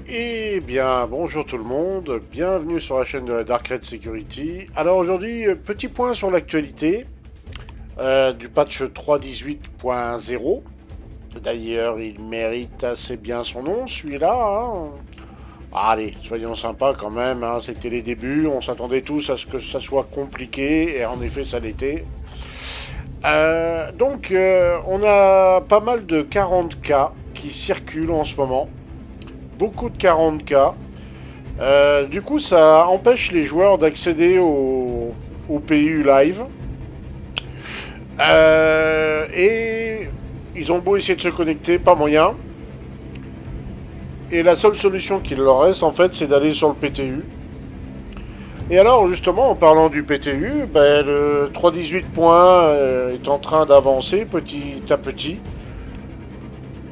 Eh bien, bonjour tout le monde, bienvenue sur la chaîne de la Dark Red Security. Alors aujourd'hui, petit point sur l'actualité du patch 3.18.0. D'ailleurs, il mérite assez bien son nom, celui-là, hein. Allez, soyons sympas quand même, hein, c'était les débuts, on s'attendait tous à ce que ça soit compliqué, et en effet ça l'était. On a pas mal de 40K qui circulent en ce moment, beaucoup de 40K. Du coup, ça empêche les joueurs d'accéder au PU live. Et ils ont beau essayer de se connecter, pas moyen. Et la seule solution qu'il leur reste, en fait, c'est d'aller sur le PTU. Et alors, justement, en parlant du PTU, ben, le 3.18 points est en train d'avancer petit à petit.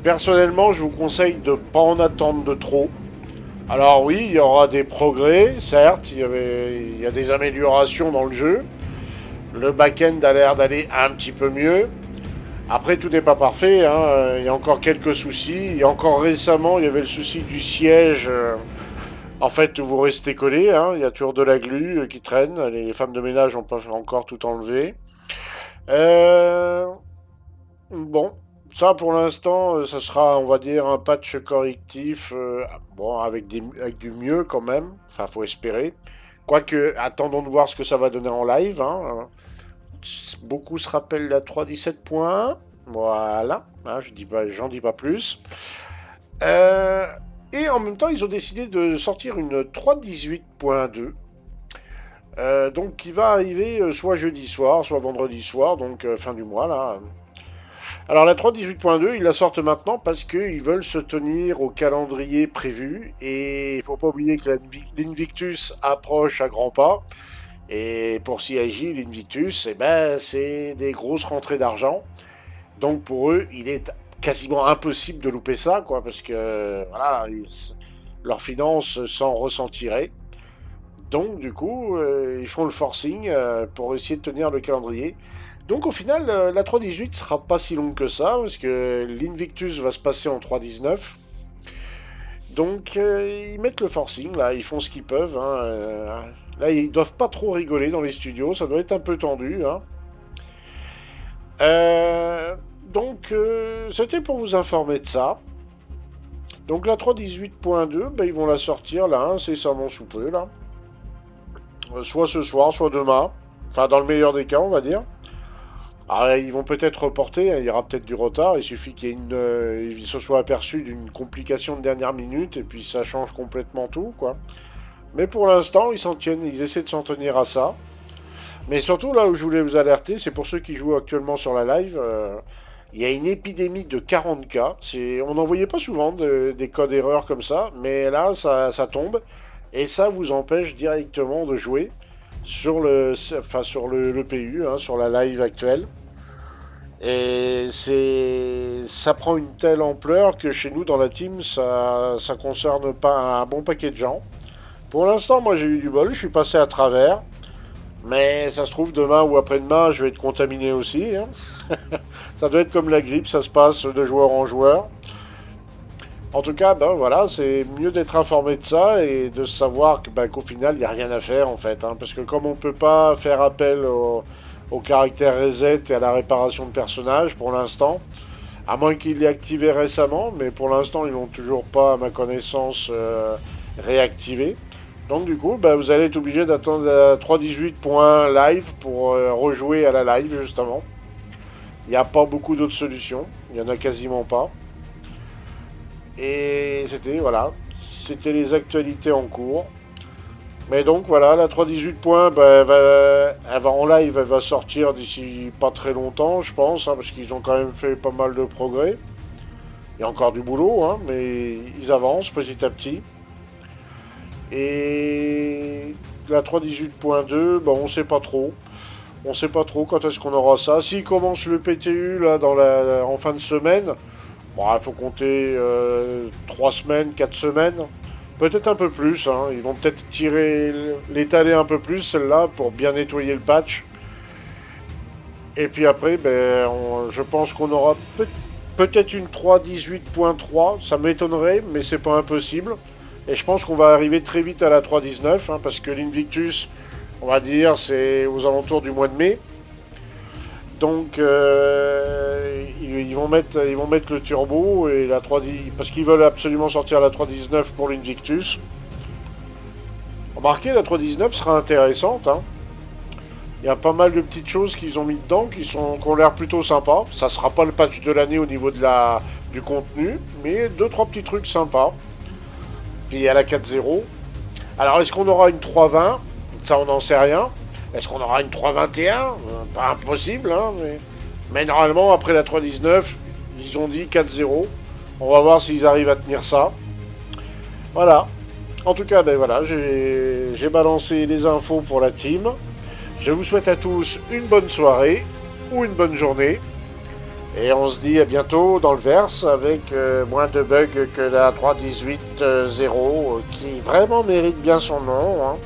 Personnellement, je vous conseille de ne pas en attendre de trop. Alors oui, il y aura des progrès, certes, il y a des améliorations dans le jeu. Le back-end a l'air d'aller un petit peu mieux. Après, tout n'est pas parfait, hein. Il y a encore quelques soucis. Et encore récemment, il y avait le souci du siège. En fait, vous restez collé, hein. Il y a toujours de la glu qui traîne. Les femmes de ménage n'ont pas encore tout enlevé. Euh, Bon, ça pour l'instant, ça sera, on va dire, un patch correctif, bon, avec du mieux quand même. Enfin, faut espérer. Quoique, attendons de voir ce que ça va donner en live, hein. Beaucoup se rappellent la 3.17.1. Voilà, hein, j'en dis pas plus. Euh, et en même temps, ils ont décidé de sortir une 3.18.2. Donc, qui va arriver soit jeudi soir, soit vendredi soir, donc fin du mois là. Alors la 3.18.2, ils la sortent maintenant parce qu'ils veulent se tenir au calendrier prévu. Et il faut pas oublier que l'Invictus approche à grands pas. Et pour CIJ, l'Invictus, eh ben, c'est des grosses rentrées d'argent. Donc pour eux, il est quasiment impossible de louper ça, quoi, parce que voilà, leurs finances s'en ressentiraient. Donc du coup, ils font le forcing pour essayer de tenir le calendrier. Donc au final, la 3.18 sera pas si longue que ça, parce que l'Invictus va se passer en 3.19. Donc ils mettent le forcing, là, ils font ce qu'ils peuvent, hein. Là, ils doivent pas trop rigoler dans les studios, ça doit être un peu tendu, hein. C'était pour vous informer de ça. Donc la 3.18.2, ben, ils vont la sortir là, incessamment sous peu, là. Soit ce soir, soit demain. Enfin, dans le meilleur des cas, on va dire. Alors, ils vont peut-être reporter, hein, il y aura peut-être du retard. Il suffit ils se soient aperçus d'une complication de dernière minute et puis ça change complètement tout, quoi. Mais pour l'instant, ils s'en tiennent, ils essaient de s'en tenir à ça. Mais surtout, là où je voulais vous alerter, c'est pour ceux qui jouent actuellement sur la live. Il y a une épidémie de 40K. On n'en voyait pas souvent des codes erreurs comme ça, mais là, ça tombe. Et ça vous empêche directement de jouer sur le PU, hein, sur la live actuelle. Et ça prend une telle ampleur que chez nous, dans la team, ça concerne pas un bon paquet de gens. Pour l'instant, moi, j'ai eu du bol, je suis passé à travers. Mais ça se trouve, demain ou après-demain, je vais être contaminé aussi, hein. Ça doit être comme la grippe, ça se passe de joueur en joueur. En tout cas, ben voilà, c'est mieux d'être informé de ça et de savoir qu'au final, il n'y a rien à faire en fait, hein. Parce que comme on ne peut pas faire appel au caractère reset et à la réparation de personnages pour l'instant, à moins qu'il l'ait activé récemment, mais pour l'instant, ils l'ont toujours pas, à ma connaissance, réactivé. Donc du coup, bah, vous allez être obligé d'attendre la 3.18.live pour rejouer à la live justement. Il n'y a pas beaucoup d'autres solutions, il n'y en a quasiment pas. Et c'était les actualités en cours. Mais donc voilà, la 3.18 points, bah, elle va en live, elle va sortir d'ici pas très longtemps, je pense, hein, parce qu'ils ont quand même fait pas mal de progrès. Il y a encore du boulot, hein, mais ils avancent petit à petit. Et la 3.18.2, bah, on sait pas trop. On sait pas trop quand est-ce qu'on aura ça. S'il commence le PTU là en fin de semaine, bon, il faut compter 3 semaines, 4 semaines. Peut-être un peu plus, hein. Ils vont peut-être l'étaler un peu plus celle-là pour bien nettoyer le patch. Et puis après, ben, je pense qu'on aura peut-être une 3.18.3. Ça m'étonnerait, mais c'est pas impossible. Et je pense qu'on va arriver très vite à la 3.19, hein, parce que l'Invictus, on va dire, c'est aux alentours du mois de mai. Donc, ils vont mettre le turbo et la 3.10, parce qu'ils veulent absolument sortir la 3.19 pour l'Invictus. Remarquez, la 3.19 sera intéressante, hein. Il y a pas mal de petites choses qu'ils ont mis dedans qui ont l'air plutôt sympas. Ça sera pas le patch de l'année au niveau du contenu, mais deux trois petits trucs sympas. Puis il y a la 4.0. Alors est-ce qu'on aura une 3.20? Ça on n'en sait rien. Est-ce qu'on aura une 3.21? Pas impossible, hein, mais normalement après la 3.19, ils ont dit 4.0. On va voir s'ils arrivent à tenir ça. Voilà. En tout cas, ben voilà, j'ai balancé les infos pour la team. Je vous souhaite à tous une bonne soirée ou une bonne journée. Et on se dit à bientôt dans le verse avec moins de bugs que la 3.18.0 qui vraiment mérite bien son nom. Hein.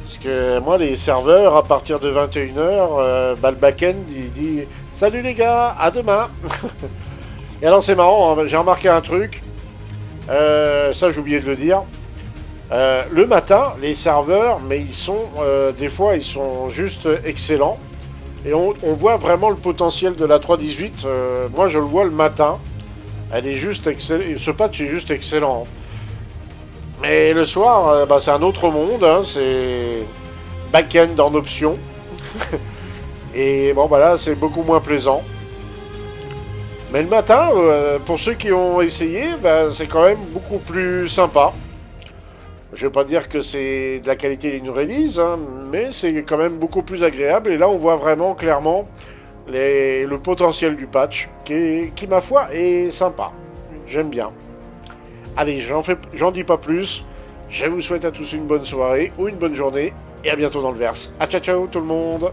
Parce que moi, les serveurs, à partir de 21h, le back-end, il dit « Salut les gars, à demain !» Et alors c'est marrant, hein, j'ai remarqué un truc. Ça, j'ai oublié de le dire. Le matin, les serveurs, mais ils sont des fois, ils sont juste excellents. Et on voit vraiment le potentiel de la 3.18. Moi, je le vois le matin. Elle est juste excellente. Ce patch est juste excellent. Mais le soir, bah, c'est un autre monde. Hein, c'est back-end en option. Et bon, bah là, c'est beaucoup moins plaisant. Mais le matin, pour ceux qui ont essayé, bah, c'est quand même beaucoup plus sympa. Je vais pas dire que c'est de la qualité d'une release, hein, mais c'est quand même beaucoup plus agréable. Et là, on voit vraiment clairement le potentiel du patch, qui ma foi, est sympa. J'aime bien. Allez, j'en dis pas plus. Je vous souhaite à tous une bonne soirée ou une bonne journée. Et à bientôt dans le verse. À ciao ciao tout le monde!